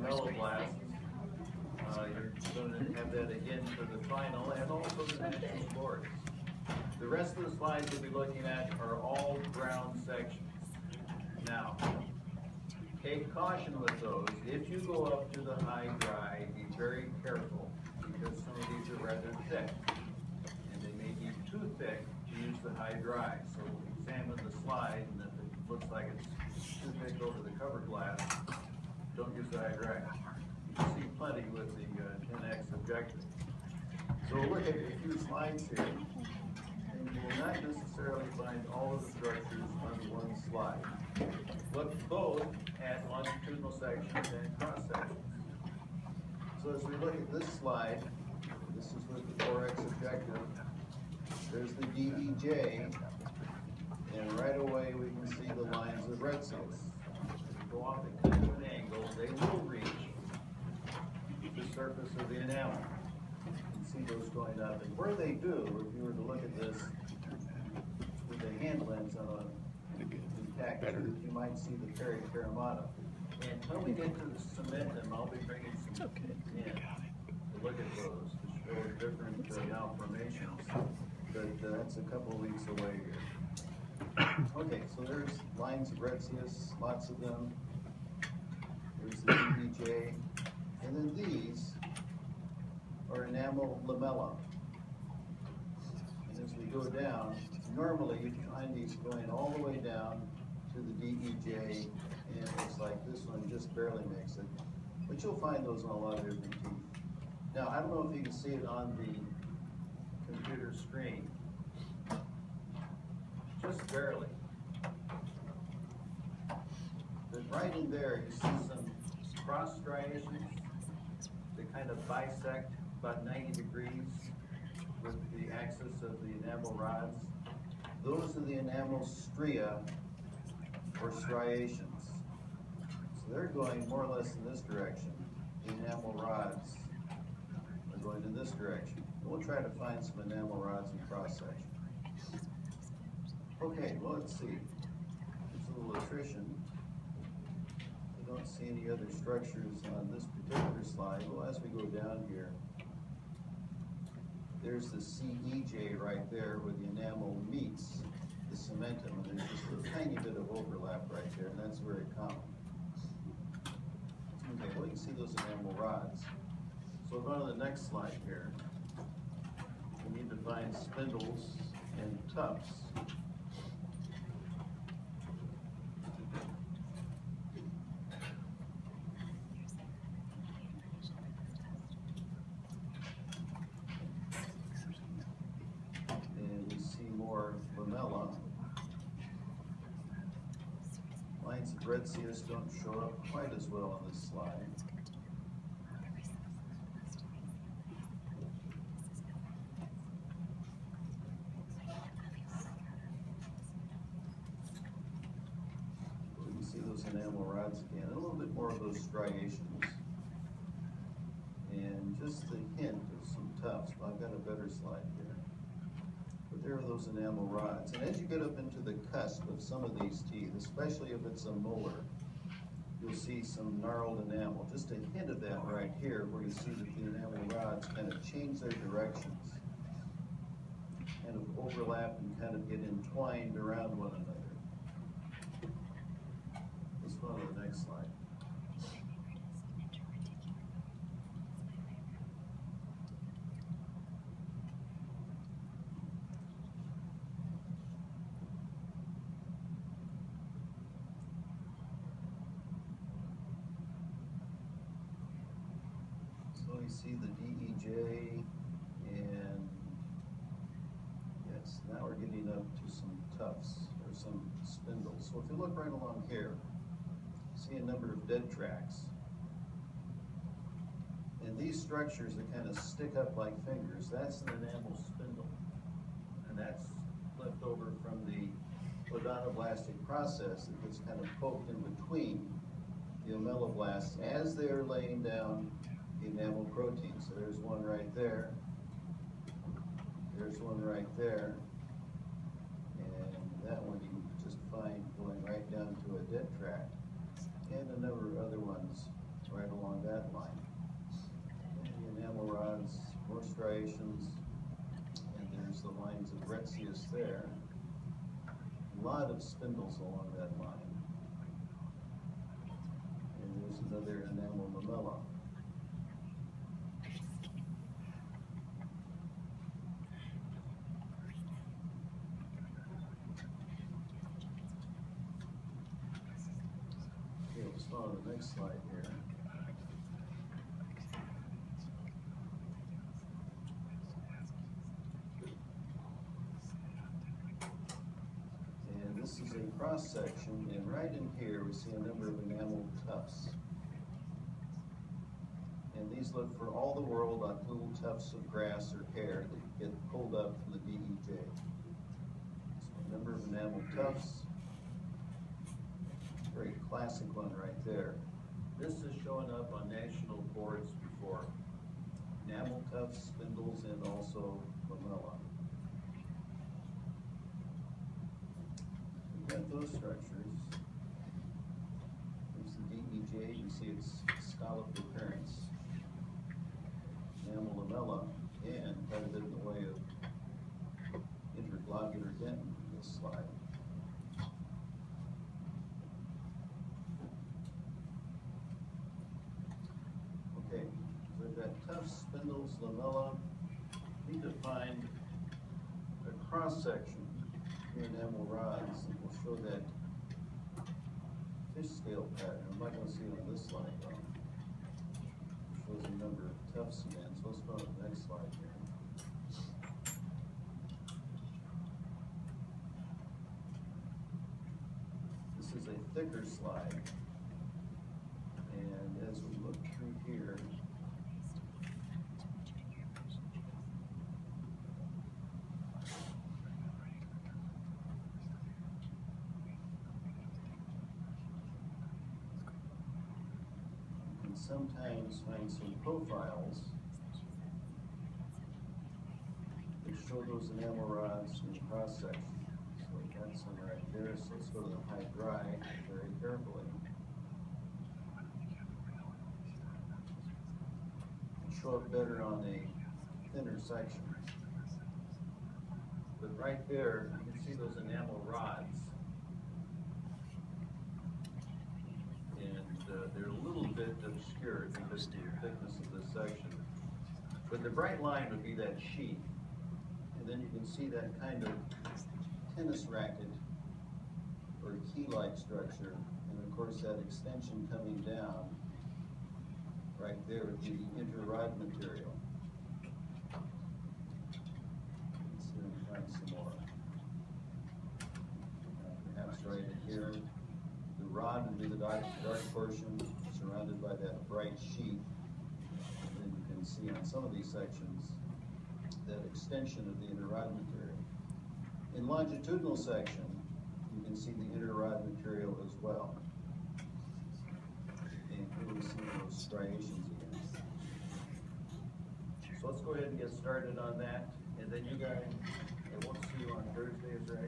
ameloblast. You're going to have that again for the final and also the national boards. The rest of the slides we'll be looking at are all ground sections. Now, take caution with those. If you go up to the high dry, be very careful because some of these are rather thick and they may be too thick to use the high dry. So examine the slide, and if it looks like it's too thick over the cover glass, don't use the high dry. You can see plenty with the 10X objective. So we'll look at a few slides here, and you will not necessarily find all of the structures on one slide. Look both at longitudinal sections and cross sections. So as we look at this slide, this is with the 4X objective. There's the DEJ, and right away we can see the lines of Retzius. Go off at kind of an angle, they will reach the surface of the enamel. You can see those going up. And where they do, if you were to look at this with a hand lens on a intact tooth, you might see the pericaramata. And when we get to the cementum, I'll be bringing some in to look at those to show different malformations. But that's a couple of weeks away here. Okay, so there's lines of Retzius, lots of them. There's the DEJ. And then these are enamel lamella. And as we go down, normally you find these going all the way down to the DEJ, and it looks like this one just barely makes it. But you'll find those on a lot of different teeth. Now, I don't know if you can see it on the computer screen. Just barely. But right in there, you see some cross striations that kind of bisect about 90 degrees with the axis of the enamel rods. Those are the enamel stria or striations. So they're going more or less in this direction. The enamel rods are going in this direction. And we'll try to find some enamel rods in cross section. Okay, well, let's see. There's a little attrition. I don't see any other structures on this particular slide. Well, as we go down here, there's the CEJ right there where the enamel meets the cementum, and there's just a tiny bit of overlap right there, and that's very common. Okay, well, you can see those enamel rods. So we'll go to the next slide here. We need to find spindles and tufts. Lamella. Lines of Retzius don't show up quite as well on this slide. You can see those enamel rods again, a little bit more of those striations. And just a hint of some tufts. Well, I've got a better slide here. There are those enamel rods. And as you get up into the cusp of some of these teeth, especially if it's a molar, you'll see some gnarled enamel. Just a hint of that right here, where you see that the enamel rods kind of change their directions, kind of overlap and kind of get entwined around one another. Let's go on to the next slide. So you see the DEJ, and yes, now we're getting up to some tufts or some spindles. So if you look right along here, you see a number of dead tracks. And these structures that kind of stick up like fingers, that's an enamel spindle. And that's left over from the odontoblastic process that gets kind of poked in between the ameloblasts as they're laying down the enamel protein. So there's one right there. There's one right there. And that one you can just find going right down to a dead track. And a number of other ones right along striations, and there's the lines of retzius there. A lot of spindles along that line. And there's another enamel lamella. Okay, let's follow the next slide here. And this is a cross section, and right in here we see a number of enamel tufts. And these look for all the world like little tufts of grass or hair that get pulled up from the DEJ. So a number of enamel tufts. Very classic one right there. This is showing up on national boards before. Enamel tufts, spindles, and also lamella. We've got those structures. There's the DEJ. You see its scalloped appearance. Enamel lamella, and quite a bit in the way of interglobular dentin in this slide. Okay, so we've got tufts, spindles, lamella. We need to find a cross section in enamel rods, and we'll show that fish scale pattern. I'm not going to see it on this slide though. It shows a number of tufts again, so let's go to the next slide here. This is a thicker slide, and as we look through here, you can sometimes find some profiles that show those enamel rods in cross section. So we've got some right there, so let's go to the high dry very carefully. It'll show up better on a thinner section. But right there, you can see those enamel rods. And they're a little bit obscured because of the thickness of this section. But the bright line would be that sheath. And then you can see that kind of tennis racket or key-like structure, and of course that extension coming down right there would be the interrod material. Let's see if we can find some more. Perhaps right in here, the rod would be the dark portion surrounded by that bright sheath. And then you can see on some of these sections that extension of the interrod material. In longitudinal section, you can see the interrod material as well. And here we see those striations again. So let's go ahead and get started on that. And then you guys, I won't see you on Thursday, is that right?